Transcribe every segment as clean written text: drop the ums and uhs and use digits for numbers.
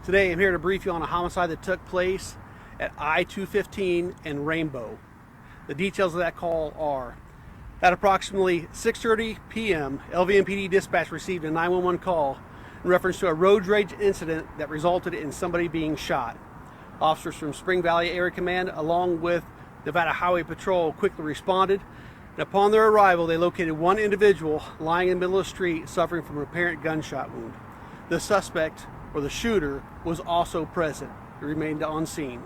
Today I'm here to brief you on a homicide that took place at I-215 and Rainbow. The details of that call are: at approximately 6:30 p.m., LVMPD dispatch received a 911 call in reference to a road rage incident that resulted in somebody being shot. Officers from Spring Valley Area Command, along with Nevada Highway Patrol, quickly responded, and upon their arrival, they located one individual lying in the middle of the street suffering from an apparent gunshot wound. The suspect, or the shooter, was also present. He remained on scene.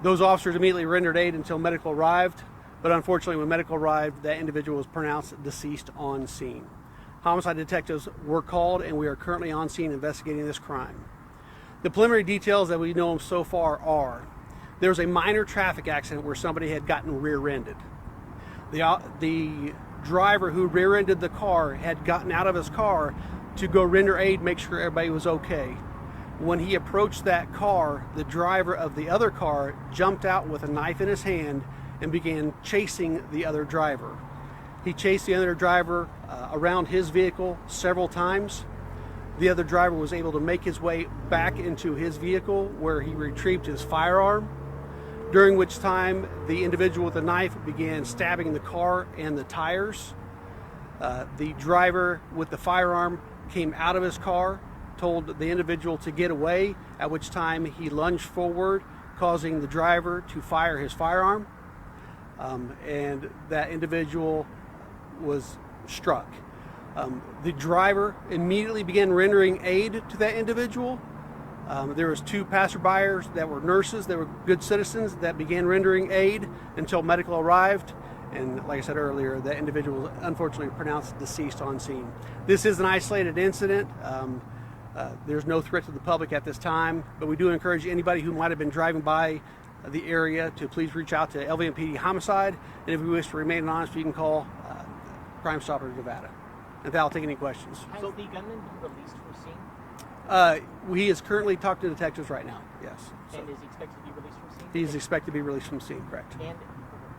Those officers immediately rendered aid until medical arrived, but unfortunately when medical arrived, that individual was pronounced deceased on scene. Homicide detectives were called, and we are currently on scene investigating this crime. The preliminary details that we know so far are: there was a minor traffic accident where somebody had gotten rear-ended. The driver who rear-ended the car had gotten out of his car to go render aid, make sure everybody was okay. When he approached that car, the driver of the other car jumped out with a knife in his hand and began chasing the other driver. He chased the other driver around his vehicle several times. The other driver was able to make his way back into his vehicle, where he retrieved his firearm, during which time the individual with the knife began stabbing the car and the tires. The driver with the firearm came out of his car, told the individual to get away, at which time he lunged forward, causing the driver to fire his firearm, and that individual was struck. The driver immediately began rendering aid to that individual. There was two passerbyers that were nurses, that were good citizens, that began rendering aid until medical arrived. And like I said earlier, that individual was unfortunately pronounced deceased on scene. This is an isolated incident. There's no threat to the public at this time, but we do encourage anybody who might have been driving by the area to please reach out to LVMPD Homicide. And if you wish to remain anonymous, you can call Crime Stoppers Nevada. And I'll take any questions. Has the gunman been released from scene? He is currently talking to detectives right now, yes. So. And is he expected to be released from scene? He's expected to be released from scene, correct. And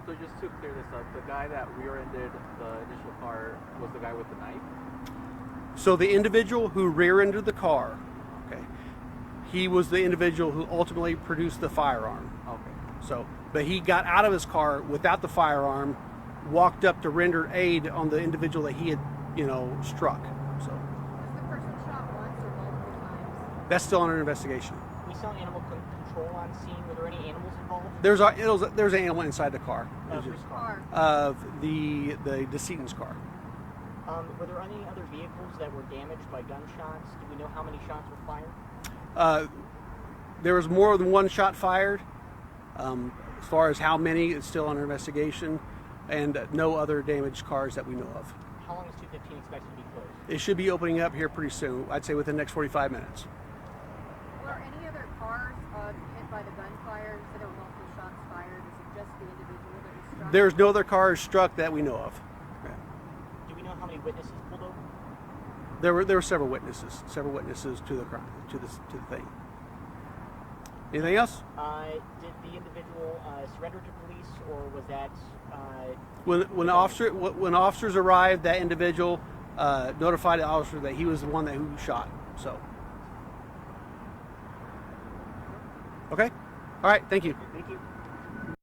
so just to clear this up, the guy that rear-ended the initial car was the guy with the knife? So the individual who rear-ended the car, okay, he was the individual who ultimately produced the firearm. Okay. So, but he got out of his car without the firearm, walked up to render aid on the individual that he had, struck. So. Was the person shot once or multiple times? That's still under investigation. We saw animal control on scene. Were there any animals involved? There's an animal inside the car. Whose car? Of the decedent's car. Were there any other vehicles that were damaged by gunshots? Do we know how many shots were fired? There was more than one shot fired. As far as how many, it's still under investigation, and no other damaged cars that we know of. How long is 215 expected to be closed? It should be opening up here pretty soon. I'd say within the next 45 minutes. Were any other cars hit by the gunfire? You said there were multiple shots fired. Is it just the individual that was struck? There's no other cars struck that we know of. Do we know how many witnesses pulled over? There were several witnesses to the crime, to the thing. Anything else? Did the individual surrender to police, or was that? When officers arrived, that individual notified the officer that he was the one who shot. So. Okay. All right. Thank you. Thank you.